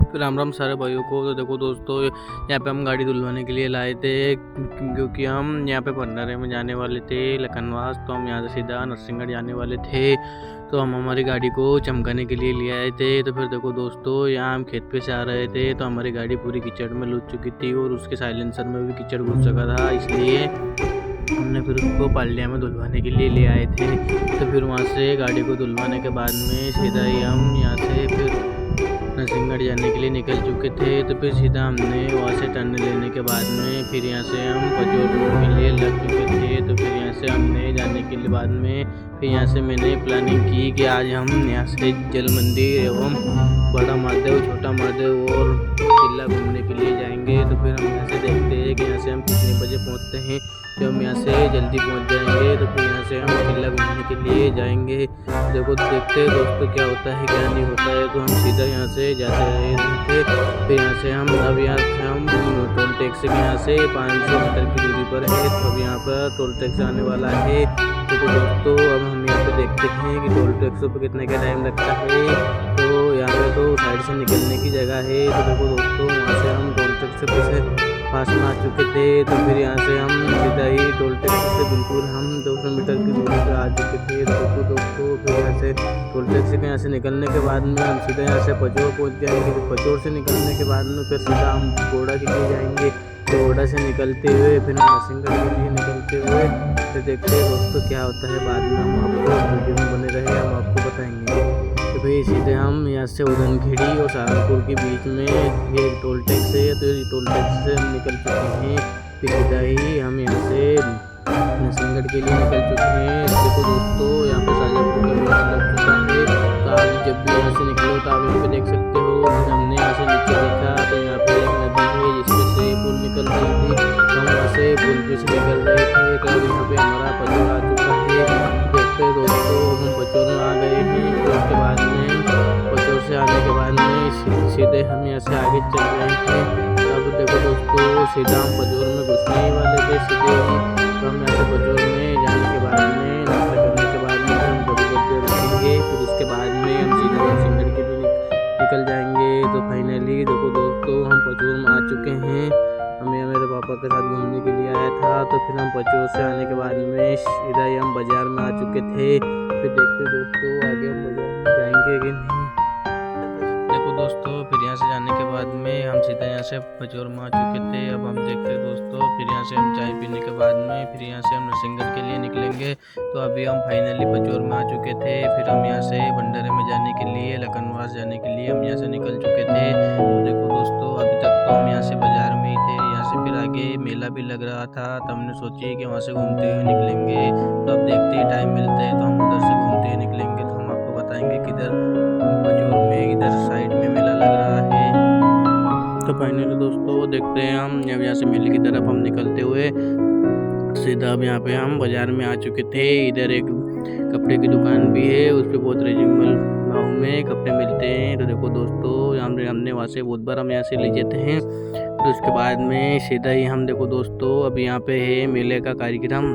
फिर राम राम सारे भाइयों को। तो देखो दोस्तों, यहाँ पे हम गाड़ी धुलवाने के लिए लाए थे, क्योंकि हम यहाँ पे भंडारे में जाने वाले थे लखनवास। तो हम यहाँ से सीधा नरसिंहगढ़ जाने वाले थे। तो हम हमारी गाड़ी को चमकाने के लिए ले आए थे। तो फिर देखो दोस्तों, यहाँ हम खेत पे से आ रहे थे तो हमारी गाड़ी पूरी कीचड़ में लुढ़ चुकी थी और उसके साइलेंसर में भी कीचड़ घुस चुका था, इसलिए हमने फिर उसको पालिया में धुलवाने के लिए ले आए थे। तो फिर वहाँ से गाड़ी को धुलवाने के बाद में सीधा ही हम यहाँ से फिर नरसिंहगढ़ जाने के लिए निकल चुके थे। तो फिर सीधा हमने वहाँ से टर्न लेने के बाद में फिर यहाँ से हम पचोर के लिए लग चुके थे। तो फिर यहाँ से हमने जाने के लिए बाद में फिर यहाँ से मैंने प्लानिंग की कि आज हम यहाँ से जल मंदिर एवं बड़ा महादेव, छोटा महादेव और किला घूमने के लिए जाएंगे। तो फिर हम यहाँ से देखते हैं कि यहाँ से हम कितने बजे पहुँचते हैं। जब हम यहाँ से जल्दी पहुँच जाएंगे तो फिर यहाँ से हम किला घूमने के लिए जाएंगे। देखो देखते हैं दोस्तों क्या होता है क्या नहीं होता है। तो हम सीधा यहाँ से जाते रहे थे। फिर यहाँ से हम अब यहाँ से हम टोल टैक्स के यहाँ से 500 मीटर की दूरी पर है। तो अब यहाँ पर टोल टैक्स आने वाला है। देखो दोस्तों, अब हम यहाँ पे देखते हैं कि टोल टैक्स पर कितने का टाइम लगता है। तो यहाँ पे तो साइड से निकलने की जगह है। तो देखो दोस्तों, वहाँ से हम टोल टैक्स से पास में आ चुके थे। तो फिर यहाँ से हम सीधा ही टोल टैक्स से बिल्कुल हम 200 मीटर की दूरी पर आ चुके थे। तो दोस्तों, फिर यहाँ से टोल टैक्स के यहाँ से निकलने के बाद में हम सीधा यहाँ से पचोर पहुँच जाएंगे। तो पचोर से निकलने के बाद में फिर सीधा हम गोड़ा के लिए जाएंगे। तो गोड़ा से निकलते हुए फिर हम नरसिंहगढ़ के लिए निकलते हुए फिर देखते हैं दोस्तों क्या होता है। बाद में हम आपको वीडियो में बने रहे, हम आपको बताएंगे। तो फिर सीधे हम यहाँ से उदनखेड़ी और सहारनपुर के बीच में ये टोल टैक्स है। तो ये टोल टैक्स से हम निकल चुके हैं। फिर सीधा ही हम यहाँ से नरसिंहगढ़ के लिए निकल चुके हैं। देखो दोस्तों, यहाँ पे शाजापुर का मेला लग चुका है। तो आप जब भी यहाँ से निकलो तो आप यहाँ पे देख सकते हो। फिर हमने यहाँ से नीचे देखा तो यहाँ पे एक नदी है जिसपे से पुल निकल रही थी। तो हम वहाँ से पुल पे से निकल रहे थे। तो अब यहाँ पे हमारा पचोर आ चुका है। देखते हैं दोस्तों, हम पचोर में आ गए हैं। तो उसके बाद में पचोर से आने के बाद में सीधे हम यहाँ से आगे चल रहे हैं। अब देखो दोस्तों, सीधा हम पचोर में घुसने ही वाले थे सीधे ही। तो हम यहाँ से पचोर में जाने के बाद में नाश्ता करने के बाद में हम थोड़ी बहुत देर रुकेंगे। फिर उसके बाद में हम सीधा नरसिंहगढ़ के लिए निकल जाएंगे। तो फाइनली देखो दोस्तों, हम पचोर में आ चुके हैं। हम यहाँ मेरे पापा के साथ घूमने के लिए आया था। तो फिर हम पचोर से आने के बाद में सीधा ही हम बाज़ार में आ चुके थे। फिर देखते दोस्तों आगे हम बाज़ार में जाएंगे कि नहीं। देखो दोस्तों, फिर यहाँ से जाने के बाद में हम सीधा यहाँ से पचोर में आ चुके थे। अब हम देखते हैं दोस्तों, फिर यहाँ से हम चाय पीने के बाद में फिर यहाँ से हम नरसिंहगढ़ के लिए निकलेंगे। तो अभी हम फाइनली पचोर में आ चुके थे। फिर हम यहाँ से भंडारे में जाने के लिए, लखनवास जाने के लिए हम यहाँ से निकल चुके थे। तो देखो दोस्तों, अभी तक तो हम यहाँ से बाजार में ही थे। यहाँ से फिर आगे मेला भी लग रहा था। तो हमने सोची कि वहाँ से घूमते हुए निकलेंगे। तो अब देखते ही टाइम मिलता है तो हम उधर से घूमते हुए निकलेंगे। तो हम आपको बताएंगे किधर पचोर में इधर साइड में मेला लग रहा है। तो फाइनली दोस्तों देखते हैं हम अब यहाँ से मेले की तरफ हम निकलते हुए सीधा अब यहाँ पे हम बाजार में आ चुके थे। इधर एक कपड़े की दुकान भी है, उस पर बहुत रीजनेबल भाव में कपड़े मिलते हैं। तो देखो दोस्तों, हमने वहाँ से बहुत बार हम यहाँ से ले जाते हैं। तो उसके बाद में सीधा ही हम देखो दोस्तों, अब यहाँ पे है मेले का कार्यक्रम।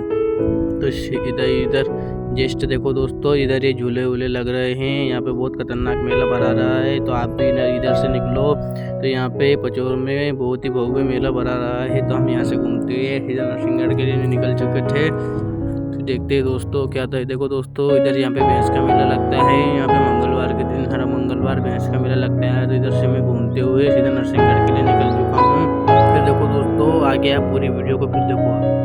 तो इधर जस्ट देखो दोस्तों, इधर ये झूले वूले लग रहे हैं। यहाँ पे बहुत खतरनाक मेला भरा रहा है। तो आप भी इधर से निकलो। तो यहाँ पे पचोर में बहुत ही भव्य मेला भरा रहा है। तो हम यहाँ से घूमते हुए इधर नरसिंहगढ़ के लिए निकल चुके थे। तो देखते हैं दोस्तों क्या था। देखो दोस्तों, इधर यहाँ पे भैंस का मेला लगता है। यहाँ पे मंगलवार के दिन, हर मंगलवार भैंस का मेला लगता है। तो इधर से मैं घूमते हुए सीधा नरसिंहगढ़ के लिए निकल चुका हूँ। फिर देखो दोस्तों, आगे आप पूरी वीडियो को फिर देखो।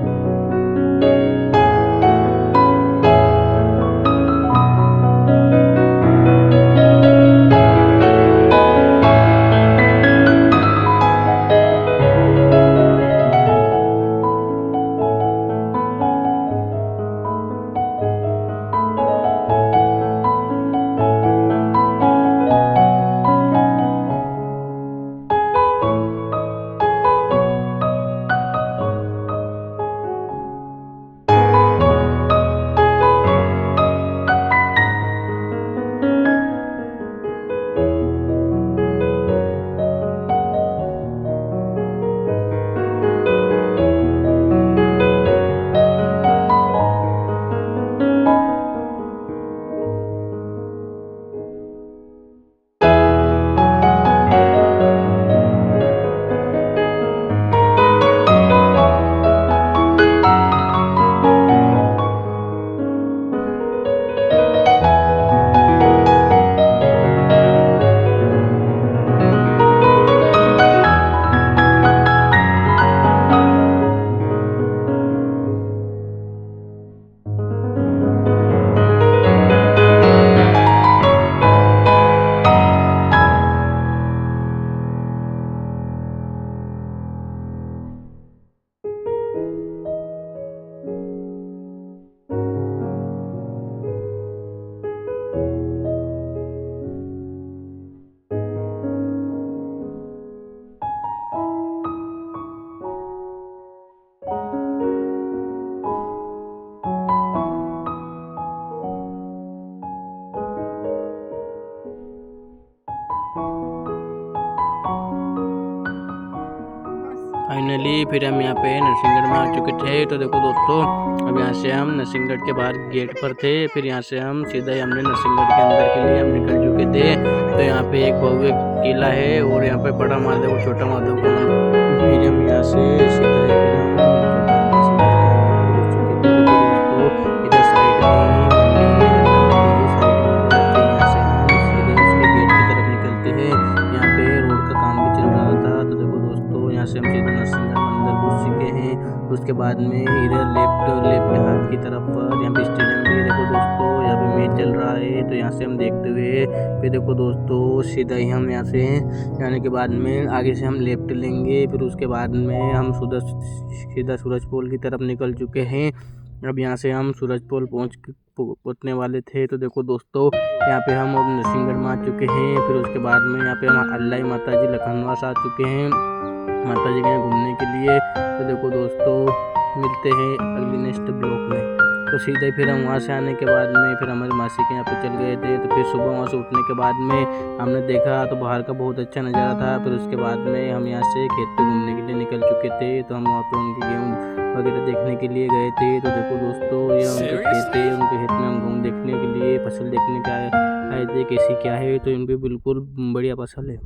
फाइनली फिर हम यहाँ पे नरसिंहगढ़ में आ चुके थे। तो देखो दोस्तों, अब यहाँ से हम नरसिंहगढ़ के बाहर गेट पर थे। फिर यहाँ से हम सीधा ही हमने नरसिंहगढ़ के अंदर के लिए हम निकल चुके थे। तो यहाँ पे एक भव्य किला है और यहाँ पे बड़ा महादेव और छोटा महादेव का मंदिर। फिर हम यहाँ से सीधा इधर साइड में मंदिर है, साइड में फिर यहाँ से हम सीधे उसके गेट की तरफ निकलते हैं। यहाँ पे रोड का काम भी चल रहा था। तो देखो दोस्तों, यहाँ से हम सीधा नरसिंहगढ़ मंदिर घुस चुके हैं। उसके बाद में इधर लेफ्ट हाथ की तरफ पर यहाँ पे स्टेडियम भी है। देखो दोस्तों, यहाँ पे मैच चल रहा है। तो यहाँ से हम देखते हुए फिर देखो दोस्तों, सीधा ही हम यहाँ से जाने के बाद में आगे से हम लेफ्ट लेंगे। फिर उसके बाद में हम सीधा सूरजपोल की तरफ निकल चुके हैं। अब यहाँ से हम सूरजपोल पहुँचने वाले थे। तो देखो दोस्तों, यहाँ पे हम अब नरसिंहगढ़ में आ चुके हैं। फिर उसके बाद में यहाँ पे हम अल्लाई माता जी लखनवास आ चुके हैं माता जी के यहाँ घूमने के लिए। तो देखो दोस्तों, मिलते हैं अगली नेक्स्ट ब्लॉग में। तो सीधे फिर हम वहाँ से आने के बाद में फिर हमारी मासी के यहाँ पे चल गए थे। तो फिर सुबह वहाँ से उठने के बाद में हमने देखा तो बाहर का बहुत अच्छा नज़ारा था। फिर उसके बाद में हम यहाँ से खेत पे घूमने के लिए निकल चुके थे। तो हम वहाँ पे उनकी गेहूँ वगैरह देखने के लिए गए थे। तो देखो दोस्तों, ये उनके खेत थे। उनके खेत में हम गेहूँ देखने के लिए फसल देखने के आए थे कैसी क्या है। तो इनकी बिल्कुल बढ़िया फसल है।